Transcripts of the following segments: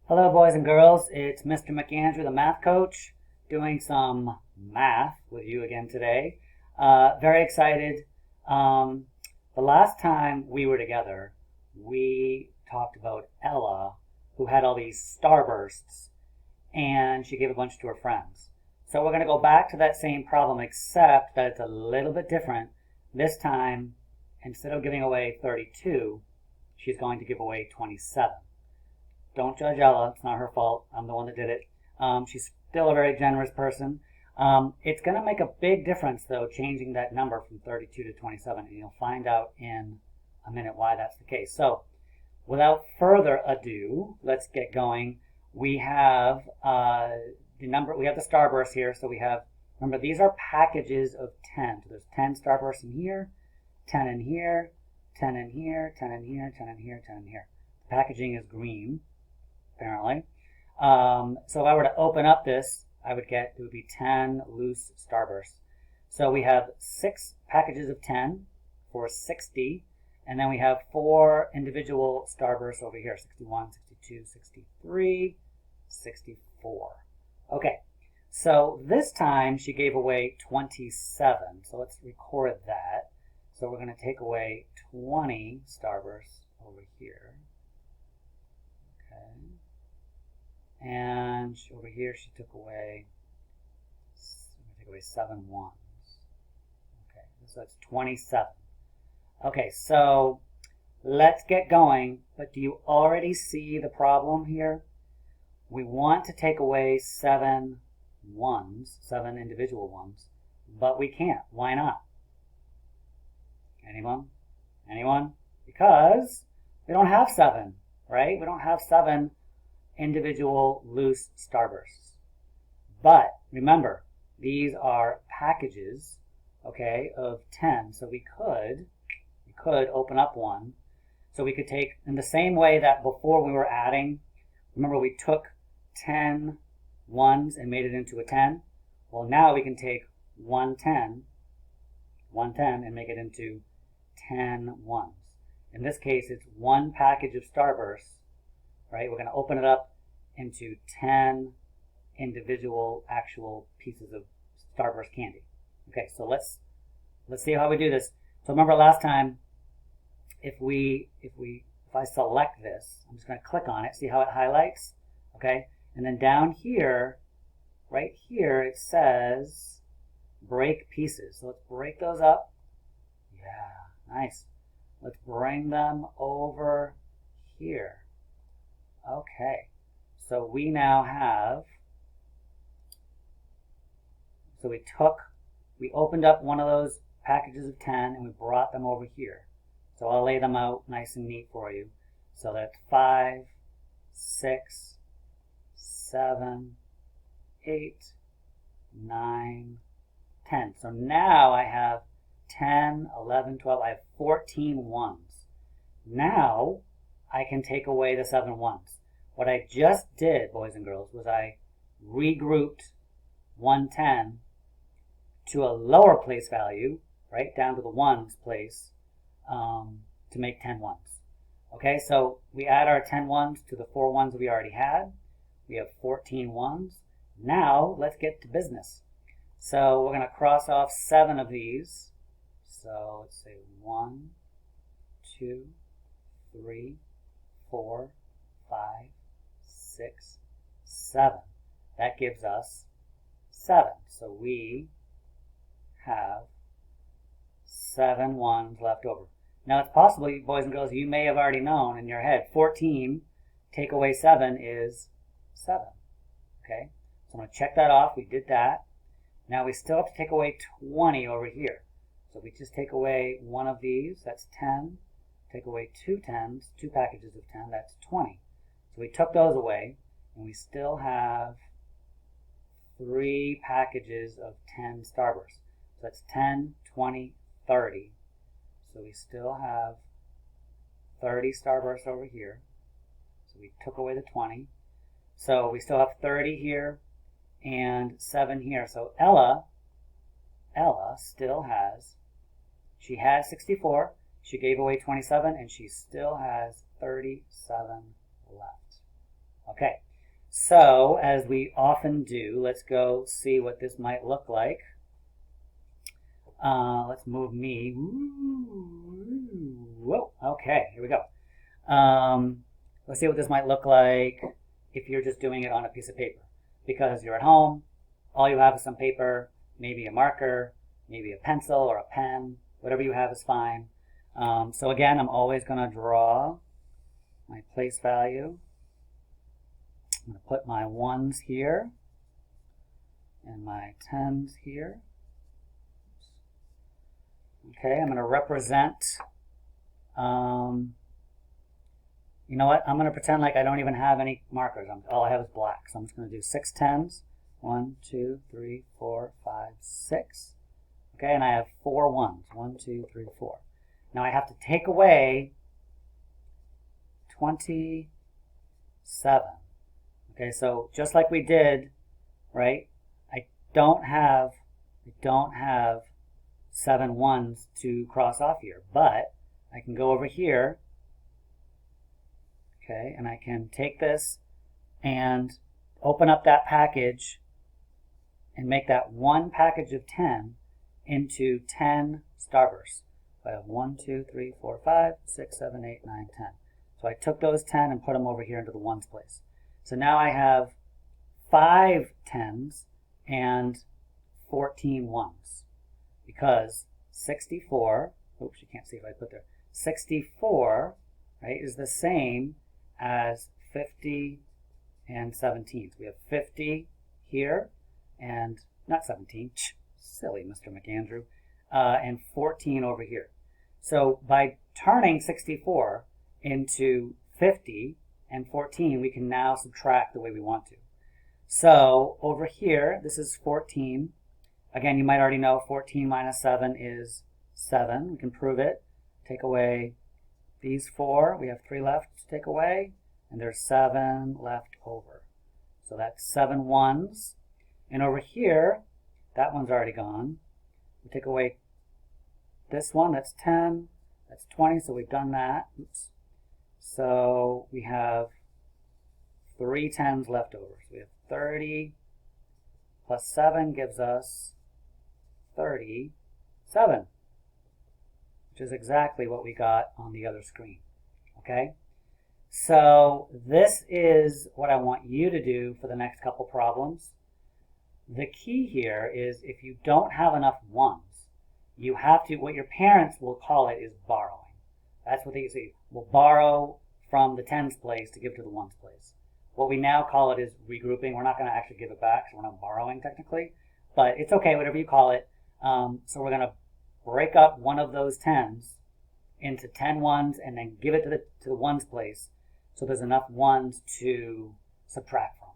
Hello, boys and girls. It's Mr. McAndrew, the math coach, doing some math with you again today. Very excited. The last time we were together, we talked about Ella, who had all these starbursts, and she gave a bunch to her friends. So we're going to go back to that same problem, except that it's a little bit different. This time, instead of giving away 32, she's going to give away 27. Don't judge Ella. It's not her fault. I'm the one that did it. She's still a very generous person. It's going to make a big difference, though, changing that number from 32 to 27, and you'll find out in a minute why that's the case. So, without further ado, let's get going. We have we have the starburst here. So we have, remember, these are packages of 10. So there's 10 starbursts in here, 10 in here, 10 in here, 10 in here, 10 in here, 10 in here. The packaging is green, apparently. So if I were to open up this, it would be 10 loose starbursts. So we have 6 packages of 10 for 60, and then we have 4 individual starbursts over here, 61, 62, 63, 64. Okay, so this time she gave away 27, so let's record that. So we're going to take away 20 starbursts over here. Okay. And over here she took away, 7 ones. Okay, so that's 27. Okay, so let's get going. But do you already see the problem here? We want to take away 7 ones, 7 individual ones, but we can't. Why not? Anyone? Anyone? Because we don't have 7, right? We don't have 7 individual loose starbursts. But remember, these are packages, okay, of 10. So we could open up one. So we could take, in the same way that before we were adding, remember we took 10 ones and made it into a 10? Well, now we can take 110 and make it into 10 ones. In this case, it's one package of starbursts, right? We're going to open it up into 10 individual actual pieces of starburst candy. Okay, so let's see how we do this. So remember last time, if I select this, I'm just going to click on it, see how it highlights, okay? And then down here, right here, it says break pieces. So let's break those up. Yeah, nice. Let's bring them over here. Okay, so we now have, so we opened up one of those packages of 10 and we brought them over here. So I'll lay them out nice and neat for you. So that's 5, 6, 7, 8, 9, 10. So now I have 10, 11, 12, I have 14 ones. Now I can take away the 7 ones. What I just did, boys and girls, was I regrouped 110 to a lower place value, right, down to the ones place, to make 10 ones. Okay, so we add our 10 ones to the 4 ones we already had. We have 14 ones. Now let's get to business. So we're going to cross off 7 of these. So let's say 1, 2, 3, 4, 5, 6, 7. That gives us 7. So we have 7 ones left over. Now it's possible, boys and girls, you may have already known in your head, 14 take away 7 is 7. Okay, so I'm going to check that off. We did that. Now we still have to take away 20 over here. So we just take away one of these, that's 10. Take away 2 10s, 2 packages of 10, that's 20. So we took those away, and we still have 3 packages of 10 starbursts. So that's 10, 20, 30. So we still have 30 starbursts over here. So we took away the 20. So we still have 30 here and 7 here. So Ella still has, she had 64, she gave away 27, and she still has 37 left. Okay, so as we often do, let's go see what this might look like. Let's move me. Whoa, okay, here we go. Let's see what this might look like if you're just doing it on a piece of paper. Because you're at home, all you have is some paper, maybe a marker, maybe a pencil or a pen, whatever you have is fine. So again, I'm always going to draw my place value. I'm going to put my 1s here and my 10s here. Okay, I'm going to represent, you know what, I'm going to pretend like I don't even have any markers. All I have is black. So I'm just going to do 6 10s. 1, 2, 3, 4, 5, 6. Okay, and I have 4 1s. 1, 2, 3, 4. Now I have to take away 27. Okay, so just like we did, right? I don't have 7 1s to cross off here, but I can go over here, okay, and I can take this and open up that package and make that one package of 10 into 10 starbursts. So I have 1, 2, 3, 4, 5, 6, 7, 8, 9, 10. So I took those 10 and put them over here into the 1s place. So now I have 5 10s and 14 1s. Because 64, oops, you can't see if I put there, 64, right, is the same as 50 and 17. So we have 50 here, and not 17, silly Mr. McAndrew, and 14 over here. So by turning 64 into 50 and 14, we can now subtract the way we want to. So over here, this is 14. Again, you might already know 14 minus 7 is 7. We can prove it. Take away these 4. We have 3 left to take away, and there's 7 left over. So that's 7 1s. And over here, that one's already gone. We take away this one, that's 10. That's 20, so we've done that. Oops. So we have 3 10s left over. So we have 30 plus 7 gives us 37, which is exactly what we got on the other screen. Okay? So this is what I want you to do for the next couple problems. The key here is if you don't have enough 1s, you have to, what your parents will call it is borrowing. That's what they say. We'll borrow from the 10s place to give to the 1s place. What we now call it is regrouping. We're not going to actually give it back, so we're not borrowing technically. But it's okay, whatever you call it. So we're going to break up one of those 10s into 10 1s and then give it to the 1s place so there's enough 1s to subtract from.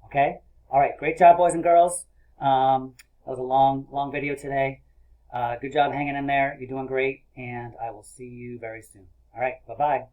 Okay? All right, great job, boys and girls. That was a long video today. Good job hanging in there. You're doing great, and I will see you very soon. All right, bye-bye.